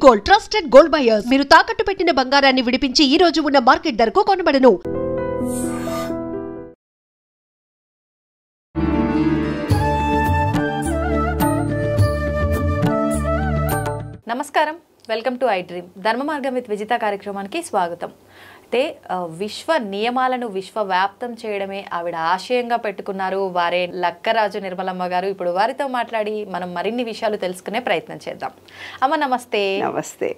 Gold trusted gold buyers మీరు తాకట్టు పెట్టిన బంగారాన్ని విడిపించి ఈ రోజు ఉన్న మార్కెట్ ధరకు కొనబడను. నమస్కారం, వెల్కమ్ టు ఐ డ్రీమ్. ధర్మ మార్గం విత్ విజిత కార్యక్రమానికి స్వాగతం. అయితే విశ్వ నియమాలను విశ్వవ్యాప్తం చేయడమే ఆవిడ ఆశయంగా పెట్టుకున్నారు వారే లక్కరాజు నిర్మలమ్మ గారు. ఇప్పుడు వారితో మాట్లాడి మనం మరిన్ని విషయాలు తెలుసుకునే ప్రయత్నం చేద్దాం. అమ్మ నమస్తే. నమస్తే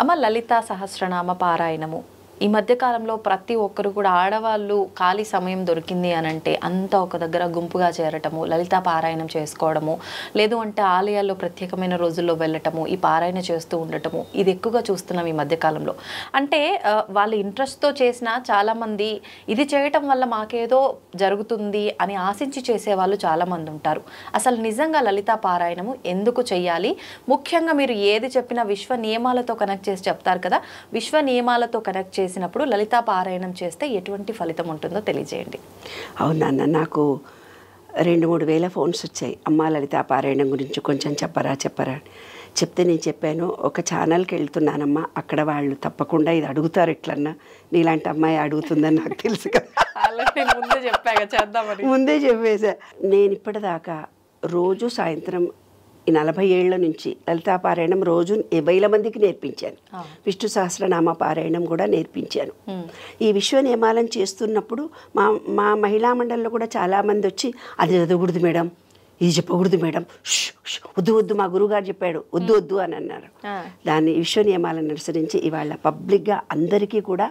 అమ్మ, లలితా సహస్రనామ పారాయణము ఈ మధ్యకాలంలో ప్రతి ఒక్కరు కూడా ఆడవాళ్ళు ఖాళీ సమయం దొరికింది అని అంటే అంతా ఒక దగ్గర గుంపుగా చేరటము, లలితా పారాయణం చేసుకోవడము, లేదు అంటే ఆలయాల్లో ప్రత్యేకమైన రోజుల్లో వెళ్ళటము, ఈ పారాయణ చేస్తూ ఉండటము, ఇది ఎక్కువగా చూస్తున్నాం ఈ మధ్యకాలంలో. అంటే వాళ్ళ ఇంట్రెస్ట్తో చేసిన చాలామంది ఇది చేయటం వల్ల మాకేదో జరుగుతుంది అని ఆశించి చేసేవాళ్ళు చాలామంది ఉంటారు. అసలు నిజంగా లలితా పారాయణము ఎందుకు చెయ్యాలి? ముఖ్యంగా మీరు ఏది చెప్పినా విశ్వ నియమాలతో కనెక్ట్ చేసి చెప్తారు కదా, విశ్వ నియమాలతో కనెక్ట్ చేసినప్పుడు లలితా పారాయణం చేస్తే ఎటువంటి ఫలితం ఉంటుందో తెలియజేయండి. అవునన్న, నాకు 2-3 వేల ఫోన్స్ వచ్చాయి. అమ్మ లలితా పారాయణం గురించి కొంచెం చెప్పరా చెప్తే నేను చెప్పాను, ఒక ఛానల్కి వెళ్తున్నానమ్మా, అక్కడ వాళ్ళు తప్పకుండా ఇది అడుగుతారు, ఎట్లన్నా నీలాంటి అమ్మాయి అడుగుతుందని నాకు తెలుసు కదా, ముందే చెప్పేసా. నేను ఇప్పటిదాకా రోజు సాయంత్రం ఈ 40 ఏళ్ల నుంచి లలితా పారాయణం రోజు 10,000 మందికి నేర్పించాను. విష్ణు సహస్రనామ పారాయణం కూడా నేర్పించాను. ఈ విశ్వ నియమాలను చేస్తున్నప్పుడు మా మహిళా మండలిలో కూడా చాలామంది వచ్చి అది చదవకూడదు మేడం, ఇది చెప్పకూడదు మేడం, వద్దు మా గురువుగారు చెప్పాడు వద్దు అని అన్నారు. దాన్ని విశ్వ నియమాలను అనుసరించి ఇవాళ పబ్లిక్గా అందరికీ కూడా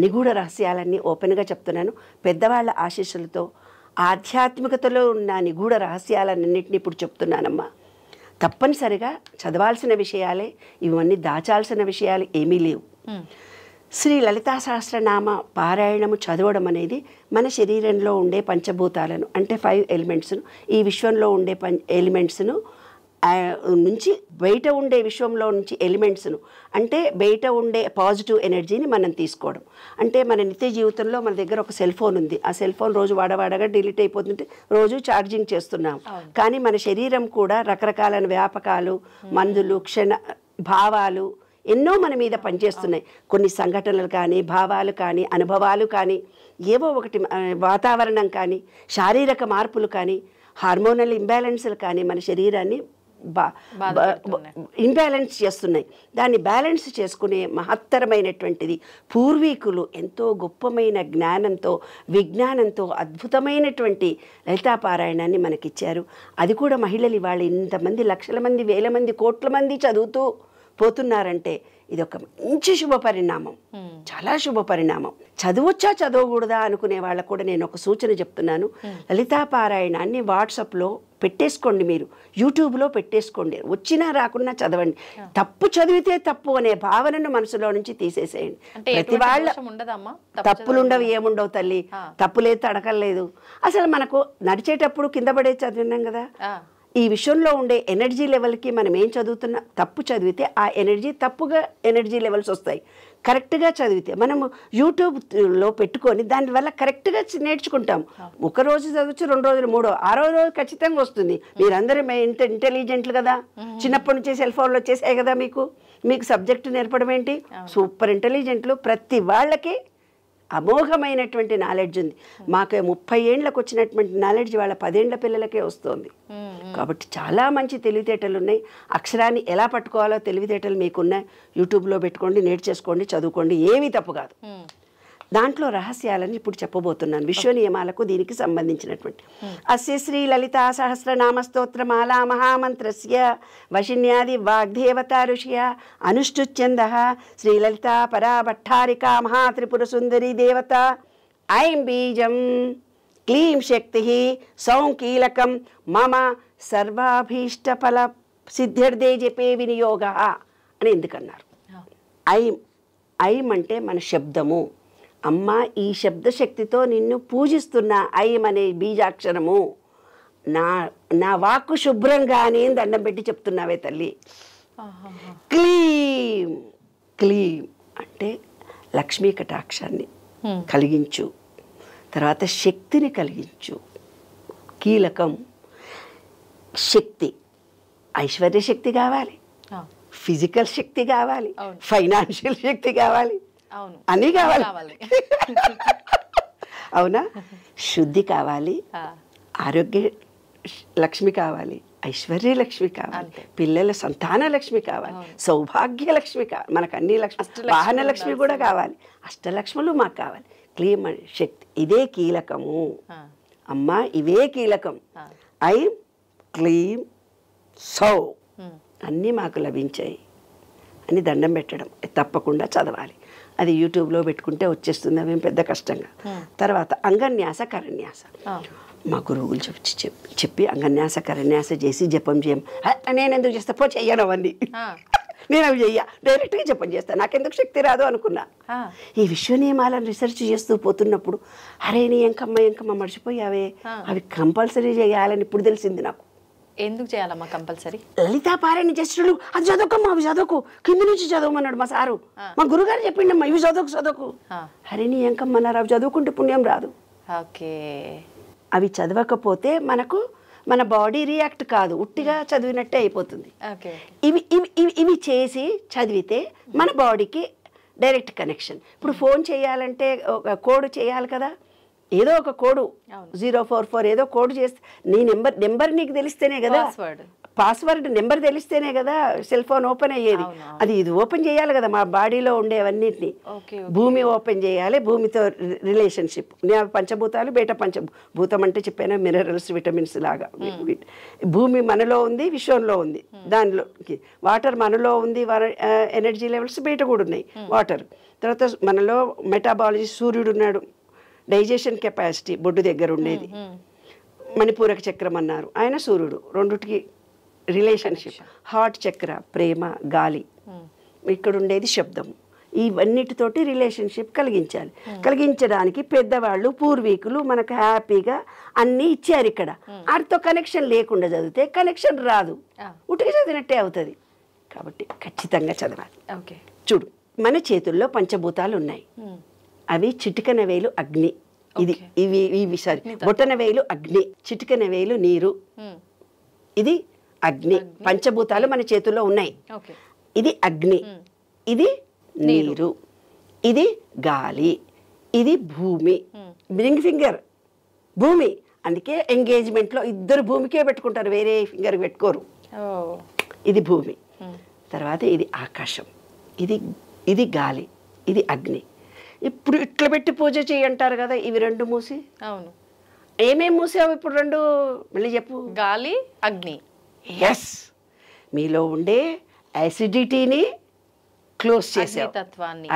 నిగూఢ రహస్యాలన్నీ ఓపెన్గా చెప్తున్నాను. పెద్దవాళ్ళ ఆశీస్సులతో ఆధ్యాత్మికతలో ఉన్న నిగూఢ రహస్యాలన్నింటినీ ఇప్పుడు చెప్తున్నానమ్మా. తప్పనిసరిగా చదవాల్సిన విషయాలే ఇవన్నీ, దాచాల్సిన విషయాలు ఏమీ లేవు. శ్రీ లలితా సహస్రనామ పారాయణము చదవడం అనేది మన శరీరంలో ఉండే పంచభూతాలను అంటే 5 ఎలిమెంట్స్ను, ఈ విశ్వంలో ఉండే ఎలిమెంట్స్ను నుంచి బయట ఉండే విశ్వంలో నుంచి ఎలిమెంట్స్ను అంటే బయట ఉండే పాజిటివ్ ఎనర్జీని మనం తీసుకోవడం. అంటే మన నిత్య జీవితంలో మన దగ్గర ఒక సెల్ ఫోన్ ఉంది, ఆ సెల్ ఫోన్ రోజు వాడగా డిలీట్ అయిపోతుంటే రోజు ఛార్జింగ్ చేస్తున్నాం. కానీ మన శరీరం కూడా రకరకాల వ్యాపకాలు, మందులు, భావాలు ఎన్నో మన మీద పనిచేస్తున్నాయి. కొన్ని సంఘటనలు కానీ, భావాలు కానీ, అనుభవాలు కానీ, ఏవో ఒకటి వాతావరణం కానీ, శారీరక మార్పులు కానీ, హార్మోనల్ ఇంబ్యాలెన్స్లు కానీ మన శరీరాన్ని ఇంబ్యాలెన్స్ చేస్తున్నాయి. దాన్ని బ్యాలెన్స్ చేసుకునే మహత్తరమైనటువంటిది పూర్వీకులు ఎంతో గొప్పమైన జ్ఞానంతో, విజ్ఞానంతో అద్భుతమైనటువంటి లలితా పారాయణాన్ని మనకిచ్చారు. అది కూడా మహిళలు ఇవాళ ఇంతమంది లక్షల మంది, వేల మంది, కోట్ల మంది చదువుతూ పోతున్నారంటే ఇది ఒక మంచి శుభ పరిణామం, చాలా శుభ పరిణామం. చదవచ్చా చదవకూడదా అనుకునే వాళ్ళకు కూడా నేను ఒక సూచన చెప్తున్నాను. లలితా పారాయణాన్ని వాట్సాప్లో పెట్టేసుకోండి, మీరు యూట్యూబ్లో పెట్టేసుకోండి, వచ్చినా రాకున్నా చదవండి. తప్పు చదివితే తప్పు అనే భావనను మనసులో నుంచి తీసేసేయండి. ప్రతి వాళ్ళ తప్పులుండవు, ఏముండవు తల్లి, తప్పు లేదు, తడకలేదు. అసలు మనకు నడిచేటప్పుడు కింద పడే చదివినాం కదా, ఈ విషయంలో ఉండే ఎనర్జీ లెవెల్కి మనం ఏం చదువుతున్నా తప్పు చదివితే ఆ ఎనర్జీ తప్పుగా ఎనర్జీ లెవెల్స్ వస్తాయి. కరెక్ట్గా చదివితే మనము యూట్యూబ్లో పెట్టుకొని దానివల్ల కరెక్ట్గా నేర్చుకుంటాం. ఒక రోజు చదవచ్చు, 2 రోజులు, 3, 6వ రోజు ఖచ్చితంగా వస్తుంది. మీరందరూ ఇంటెలిజెంట్లు కదా, చిన్నప్పటి నుంచి సెల్ ఫోన్లో వచ్చేసాయి కదా, మీకు సబ్జెక్టు నేర్పడం ఏంటి, సూపర్ ఇంటెలిజెంట్లు. ప్రతి వాళ్ళకి అమోఘమైనటువంటి నాలెడ్జ్ ఉంది. మాకు 30 ఏళ్ళకు వచ్చినటువంటి నాలెడ్జ్ వాళ్ళ 10 ఏళ్ల పిల్లలకే వస్తుంది. కాబట్టి చాలా మంచి తెలివితేటలు ఉన్నాయి. అక్షరాన్ని ఎలా పట్టుకోవాలో తెలివితేటలు మీకున్నాయి. యూట్యూబ్లో పెట్టుకోండి, నేర్చేసుకోండి, చదువుకోండి, ఏమీ తప్పు కాదు. దాంట్లో రహస్యాలని ఇప్పుడు చెప్పబోతున్నాను, విశ్వ నియమాలకు దీనికి సంబంధించినటువంటి. అస్య శ్రీ లలితా సహస్రనామ స్తోత్రమాలా మహామంత్రస్య వశిన్యాది వాగ్దేవతా ఋషియ అనుష్ఠుచ్ఛందః శ్రీ లలితా పరా భట్టారికా మహాత్రిపుర సుందరీ దేవత ఐం బీజం క్లీం శక్తి సౌం కీలకం మమ సర్వాభీష్టఫల సిద్ధ్యర్థే జపే వినియోగ అని ఎందుకన్నారు? ఐం అంటే మన శబ్దము. అమ్మ, ఈ శబ్దశక్తితో నిన్ను పూజిస్తున్న ఐం అనే బీజాక్షరము నా వాక్కు శుభ్రంగానే దండం పెట్టి చెప్తున్నావే తల్లి. క్లీం క్లీం అంటే లక్ష్మీ కటాక్షాన్ని కలిగించు, తర్వాత శక్తిని కలిగించు. కీలకం శక్తి, ఐశ్వర్య శక్తి కావాలి, ఫిజికల్ శక్తి కావాలి, అవును. ఫైనాన్షియల్ శక్తి కావాలి, అవును, అన్నీ కావాలి. కావాలి. అవునా? శుద్ధి కావాలి, ఆ, ఆరోగ్య లక్ష్మి కావాలి, ఐశ్వర్య లక్ష్మి కావాలి, అంతే. పిల్లల సంతాన లక్ష్మి కావాలి, సౌభాగ్య లక్ష్మి కావాలి, మనకు అన్ని లక్ష్మి, అష్టలక్ష్మి వాహన లక్ష్మి కూడా కావాలి, అష్టలక్ష్ములు మాకు కావాలి. క్లీమ్ శక్తి ఇదే కీలకము ఆ, అమ్మా, ఇవే కీలకం. ఆ. ఐం క్లీం సౌ ఉమ్, అన్నీ మాకు లభించాయి అని దండం పెట్టడం తప్పకుండా చదవాలి. అది యూట్యూబ్లో పెట్టుకుంటే వచ్చేస్తుంది, అవేం పెద్ద కష్టంగా. తర్వాత అంగన్యాస కరన్యాస ఆ, మా గురువులు చెప్పి అంగన్యాస కరన్యాస చేసి జపం చేయం. నేను ఎందుకు చేస్తా, పో చెయ్యను అవన్నీ, ఆ, నేను అవి చెయ్య, డైరెక్ట్గా జపం చేస్తాను, నాకెందుకు శక్తి రాదు అనుకున్నా. ఆ, ఈ విశ్వ నియమాలను రీసెర్చ్ చేస్తూ పోతున్నప్పుడు అరే నీ ఎంకమ్మ మర్చిపోయావే, అవి కంపల్సరీ చేయాలని ఇప్పుడు తెలిసింది నాకు. ఎందుకు చేయాలమ్మా కంపల్సరీ? లలితా పారాయణ చేసేటప్పుడు అది చదువుకమ్మా, అవి చదువుకు, కింద నుంచి చదవమన్నాడు మా సారు, మా గురుగారు చెప్పిండమ్మా ఇవి చదువుకు. హరి నీ ఎంకమ్మన్నారు, అవి చదువుకుంటే పుణ్యం రాదు. ఓకే. అవి చదవకపోతే మన బాడీ రియాక్ట్ కాదు, ఉట్టిగా చదివినట్టే అయిపోతుంది. ఓకే. ఇవి ఇవి ఇవి ఇవి చేసి చదివితే మన బాడీకి డైరెక్ట్ కనెక్షన్. ఇప్పుడు ఫోన్ చేయాలంటే ఒక కోడ్ చేయాలి కదా, ఏదో ఒక కోడు 044 ఏదో కోడ్ చేస్తే నీ నెంబర్ నీకు తెలిస్తేనే కదా, పాస్వర్డ్ నెంబర్ తెలిస్తేనే కదా సెల్ ఫోన్ ఓపెన్ అయ్యేది. అది ఇది ఓపెన్ చేయాలి కదా మా బాడీలో ఉండేవన్నిటిని. భూమి ఓపెన్ చేయాలి, భూమితో రిలేషన్షిప్, పంచభూతాలు బయట పంచభూతం అంటే చెప్పాను మినరల్స్ విటమిన్స్ లాగా. భూమి మనలో ఉంది, విశ్వంలో ఉంది, దానిలోకి వాటర్ మనలో ఉంది, ఎనర్జీ లెవెల్స్ బయట కూడా ఉన్నాయి వాటర్. తర్వాత మనలో మెటాబాలజీ, సూర్యుడు ఉన్నాడు, డైజెషన్ కెపాసిటీ బొడ్డు దగ్గర ఉండేది, మణిపూరక చక్రం అన్నారు, ఆయన సూర్యుడు, రెండుటికి రిలేషన్షిప్. హార్ట్ చక్ర ప్రేమ, గాలి, ఇక్కడ ఉండేది శబ్దం. ఇవన్నిటితోటి రిలేషన్షిప్ కలిగించడానికి పెద్దవాళ్ళు పూర్వీకులు మనకు హ్యాపీగా అన్నీ ఇచ్చారు. ఇక్కడ వాటితో కనెక్షన్ లేకుండా చదివితే కనెక్షన్ రాదు, ఉటికి చదివినట్టే అవుతుంది. కాబట్టి ఖచ్చితంగా చదవాలి. ఓకే. చూడు, మన చేతుల్లో పంచభూతాలు ఉన్నాయి, అవి చిటికన వేలు అగ్ని, ఇవి సారీ బొటన వేలు అగ్ని, చిటికన వేలు నీరు, ఇది అగ్ని. పంచభూతాలు మన చేతుల్లో ఉన్నాయి, ఇది అగ్ని, ఇది నీరు, ఇది గాలి, ఇది భూమి. రింగ్ ఫింగర్ భూమి, అందుకే ఎంగేజ్మెంట్లో ఇద్దరు భూమికే పెట్టుకుంటారు, వేరే ఫింగర్ పెట్టుకోరు. ఇది భూమి. తర్వాత ఇది ఆకాశం, ఇది గాలి, ఇది అగ్ని. ఇప్పుడు ఇట్లా పెట్టి పూజ చేయంటారు కదా, ఇవి రెండు మూసి. అవును. ఏమేమి మూసావు ఇప్పుడు రెండు మళ్ళీ చెప్పు. గాలి, అగ్ని. ఎస్, మీలో ఉండే యాసిడిటీని క్లోజ్ చేసావు,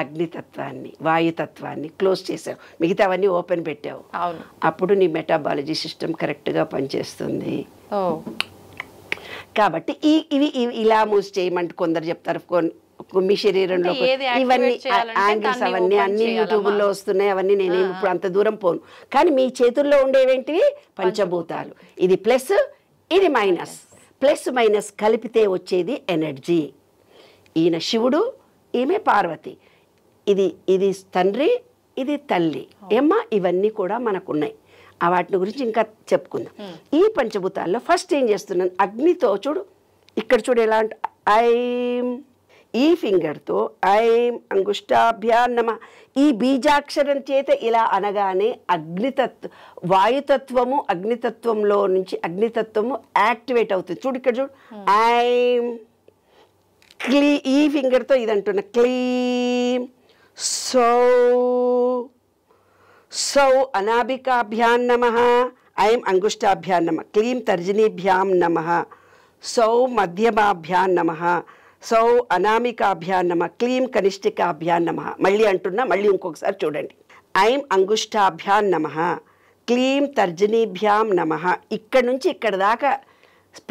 అగ్నితత్వాన్ని, వాయుతత్వాన్ని క్లోజ్ చేసావు, మిగతావన్నీ ఓపెన్ పెట్టావు. అవును. అప్పుడు నీ మెటాబాలజీ సిస్టమ్ కరెక్ట్గా పనిచేస్తుంది. కాబట్టి ఇవి ఇలా మూసి చేయమంటే కొందరు చెప్తారు, మీ శరీరంలో ఇవన్నీ యాంగిల్స్ అవన్నీ అన్ని యూట్యూబ్లో వస్తున్నాయి, అవన్నీ నేనేమి ఇప్పుడు అంత దూరం పోను. కానీ మీ చేతుల్లో ఉండేవేంటివి పంచభూతాలు, ఇది ప్లస్, ఇది మైనస్. ప్లస్ మైనస్ కలిపితే వచ్చేది ఎనర్జీ. ఈయన శివుడు, ఈమె పార్వతి, ఇది తండ్రి, ఇది తల్లి. ఏమ్మా ఇవన్నీ కూడా మనకున్నాయి, వాటి గురించి ఇంకా చెప్పుకుందాం. ఈ పంచభూతాల్లో ఫస్ట్ ఏం చేస్తున్నాను, అగ్నితో చూడు, ఇక్కడ చూడు ఎలా అంటే ఐం, ఈ ఫింగర్తో ఐం అంగుష్టాభ్యాం నమః, ఈ బీజాక్షరం చేత ఇలా అనగానే వాయుతత్వము అగ్నితత్వంలో నుంచి అగ్నితత్వము యాక్టివేట్ అవుతుంది. చూడు ఇక్కడ చూడు, ఐం ఈ ఫింగర్తో ఇది అంటున్నా, క్లీం సౌ అనాభికాభ్యాం నమః, ఐం అంగుష్టాభ్యాం నమః, క్లీం తర్జనీభ్యాం నమః, సౌ మధ్యమాభ్యాం నమః, సౌ అనామికాభ్యాం నమః, క్లీం కనిష్ఠికాభ్యాం నమః. మళ్ళీ అంటున్నా, మళ్ళీ ఇంకొకసారి చూడండి. ఐం అంగుష్టాభ్యాం నమః, క్లీం తర్జనీభ్యాం నమః. ఇక్కడ నుంచి ఇక్కడ దాకా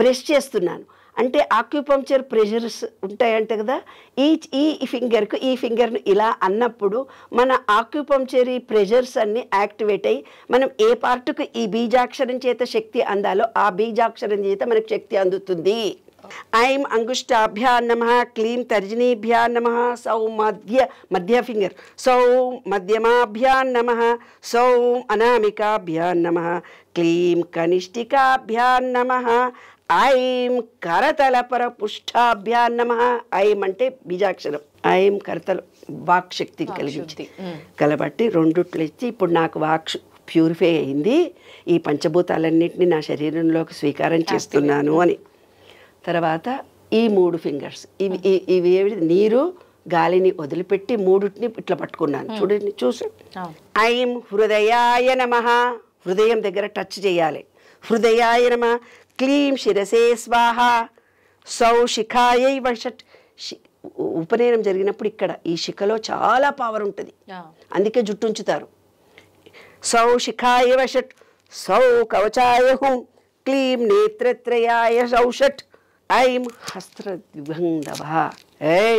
ప్రెస్ చేస్తున్నాను, అంటే ఆక్యుపంక్చర్ ప్రెషర్స్ ఉంటాయంట కదా, ఈ ఫింగర్కు ఈ ఫింగర్ను ఇలా అన్నప్పుడు మన ఆక్యుపంక్చరీ ప్రెషర్స్ అన్నీ యాక్టివేట్ అయ్యి మనం ఏ పార్ట్కు ఈ బీజాక్షరం చేత శక్తి అందాలో ఆ బీజాక్షరం చేత మనకు శక్తి అందుతుంది. ఐం అంగుష్టాభ్యాం నమః, క్లీం తర్జనీభ్యాం నమః, సౌ మధ్య ఫింగర్, సౌ మధ్యమాభ్యాం నమః, సౌ అనామికాభ్యాం నమః, క్లీం కనిష్ఠికాభ్యాం నమః, ఐం కరతలపర పుష్టాభ్యా నమః. ఐం అంటే బీజాక్షరం, ఐం కరతల వాక్ శక్తిని కలిగించి కలబట్టి రెండుట్లు ఇచ్చి ఇప్పుడు నాకు వాక్ ప్యూరిఫై అయింది, ఈ పంచభూతాలన్నింటినీ నా శరీరంలోకి స్వీకారం చేస్తున్నాను అని. తర్వాత ఈ 3 ఫింగర్స్ ఇవి ఏవి నీరు గాలిని వదిలిపెట్టి మూడుటిని ఇట్లా పట్టుకున్నాను. చూడండి చూసి ఐం హృదయాయ నమః. హృదయం దగ్గర టచ్ చేయాలి. హృదయాయ నమః. క్లీం శిరసే స్వాహ. సౌ శిఖాయై వషట్. ఉపనయనం జరిగినప్పుడు ఇక్కడ ఈ శిఖలో చాలా పవర్ ఉంటుంది, అందుకే జుట్టు ఉంచుతారు. సౌ శిఖాయ వషట్. సౌ కవచాయ హుం. క్లీం నేత్రత్రయాయ సౌషట్. ఐం హస్త్రద్విభంగవ.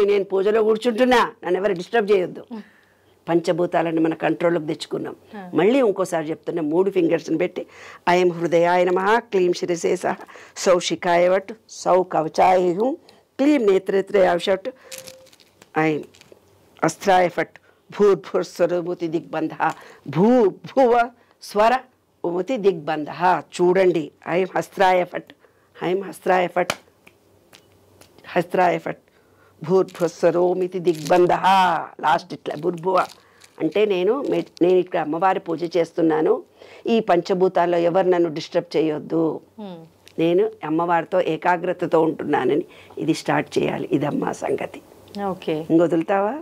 నేను పూజలో కూర్చుంటున్నా, నన్ను ఎవరు డిస్టర్బ్ చేయొద్దు. పంచభూతాలను మన కంట్రోల్లోకి తెచ్చుకున్నాం. మళ్ళీ ఇంకోసారి చెప్తున్నా, 3 ఫింగర్స్ని పెట్టి ఐం హృదయాయ నమః. క్లీం శిరసే సహ. సౌ శిఖాయ వట్. సౌ కవచాయ హుం. క్లీం నేత్రత్రయాయ షట్. ఐం అస్త్రాయ ఫట్. భూర్భుస్వరముతి దిగ్బంధ. భూభువ స్వర ఉముతి దిగ్బంధ. చూడండి, ఐం హస్త్రాయ ఫట్. ఐం హస్త్రాయ ఫట్. హస్త్రాయ ఫట్. భూర్భుస్వరోమితి దిగ్బంధ. లాస్ట్ ఇట్లా భూర్భువ అంటే నేను ఇక్కడ అమ్మవారి పూజ చేస్తున్నాను, ఈ పంచభూతాల్లో ఎవరు నన్ను డిస్టర్బ్ చేయొద్దు, నేను అమ్మవారితో ఏకాగ్రతతో ఉంటున్నానని ఇది స్టార్ట్ చేయాలి. ఇదమ్మా సంగతి. ఓకే, ఇంకొదులుతావా?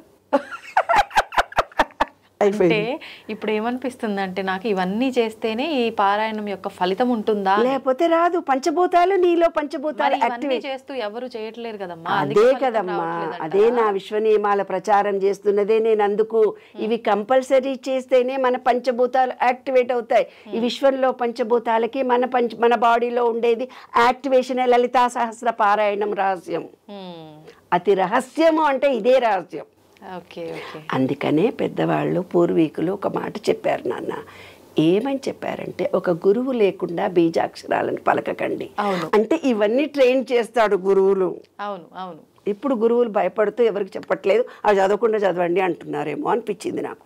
అంటే ఇప్పుడు ఏమనిపిస్తుందంటే నాకు ఇవన్నీ చేస్తేనే ఈ పారాయణం యొక్క ఫలితం ఉంటుందా, లేకపోతే రాదు. పంచభూతాలు నీలో పంచభూతాలు యాక్టివేట్ చేస్తూ ఎవరు చేయట్లేరు కదమ్మా. అదే కదమ్మా, అదే నా విశ్వ నియమాల ప్రచారం చేస్తున్నదే నేను. అందుకు ఇవి కంపల్సరీ చేస్తేనే మన పంచభూతాలు యాక్టివేట్ అవుతాయి. ఈ విశ్వంలో పంచభూతాలకి మన బాడీలో ఉండేది యాక్టివేషన్. లలితా సహస్ర పారాయణం రహస్యం, అతి రహస్యము అంటే ఇదే రహస్యం. అందుకనే పెద్దవాళ్ళు పూర్వీకులు ఒక మాట చెప్పారు నాన్న. ఏమని చెప్పారంటే, ఒక గురువు లేకుండా బీజాక్షరాలను పలకకండి. అంటే ఇవన్నీ ట్రైన్ చేస్తాడు గురువులు. అవును అవును. ఇప్పుడు గురువులు భయపడుతూ ఎవరికి చెప్పట్లేదు, అది చదవకుండా చదవండి అంటున్నారేమో అనిపించింది నాకు.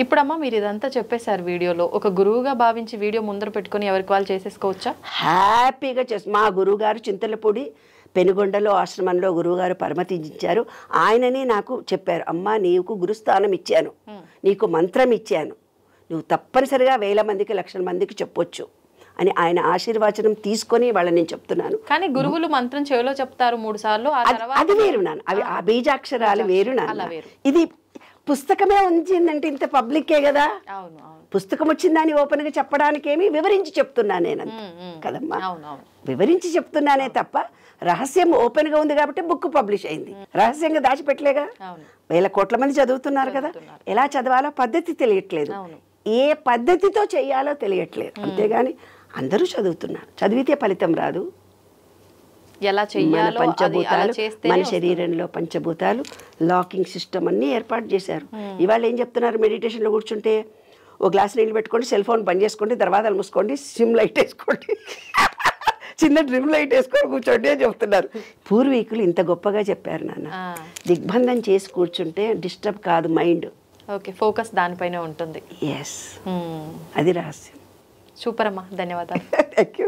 ఇప్పుడమ్మా మీరు ఇదంతా చెప్పేశారు వీడియోలో, ఒక గురువుగా భావించి వీడియో ముందర పెట్టుకుని ఎవరికి వాళ్ళు చేసేసుకోవచ్చా? హ్యాపీగా మా గురువు గారు చింతలపూడి పెనుగొండలో ఆశ్రమంలో గురువుగారు పరమతించారు. ఆయననే నాకు చెప్పారు, అమ్మా నీకు గురుస్థానం ఇచ్చాను, నీకు మంత్రం ఇచ్చాను, నువ్వు తప్పనిసరిగా 1000 మందికి 1,00,000 మందికి చెప్పొచ్చు అని ఆయన ఆశీర్వచనం తీసుకొని వాళ్ళని నేను చెప్తున్నాను. కానీ గురువులు మంత్రం చెవిలో చెప్తారు 3 సార్లు, అది వేరు నాన్న. అవి ఆ బీజాక్షరాలు వేరు నాన్న. ఇది పుస్తకమే ఉంచిందంటే ఇంత పబ్లిక్కే కదా. పుస్తకం వచ్చిందని ఓపెన్గా చెప్పడానికి ఏమి వివరించి చెప్తున్నాను నేను కదమ్మా. వివరించి చెప్తున్నానే తప్ప రహస్యం ఓపెన్గా ఉంది కాబట్టి బుక్ పబ్లిష్ అయింది. రహస్యంగా దాచిపెట్టలేగా. 1000 కోట్ల మంది చదువుతున్నారు కదా. ఎలా చదవాలో పద్ధతి తెలియట్లేదు, ఏ పద్ధతితో చెయ్యాలో తెలియట్లేదు. అంతేగాని అందరూ చదువుతున్నారు, చదివితే ఫలితం రాదు. ఎలా చెయ్యాలో పంచభూతాలు మన శరీరంలో పంచభూతాలు లాకింగ్ సిస్టమ్ అన్నీ ఏర్పాటు చేశారు. ఇవాళ ఏం చెప్తున్నారు, మెడిటేషన్లో కూర్చుంటే ఓ గ్లాస్ నీళ్ళు పెట్టుకోండి, సెల్ ఫోన్ బంద్ చేసుకోండి, దర్వాజాలు మూసుకోండి, సిమ్ లైట్ వేసుకోండి, చిన్న డ్రిమ్ లైట్ వేసుకొని కూర్చోండి అని చెప్తున్నారు. పూర్వీకులు ఇంత గొప్పగా చెప్పారు నాన్న. దిగ్బంధం చేసి కూర్చుంటే డిస్టర్బ్ కాదు మైండ్. ఓకే, ఫోకస్ దానిపైనే ఉంటుంది. ఎస్, అది రహస్యం. సూపర్ అమ్మా, ధన్యవాదాలు. Thank you.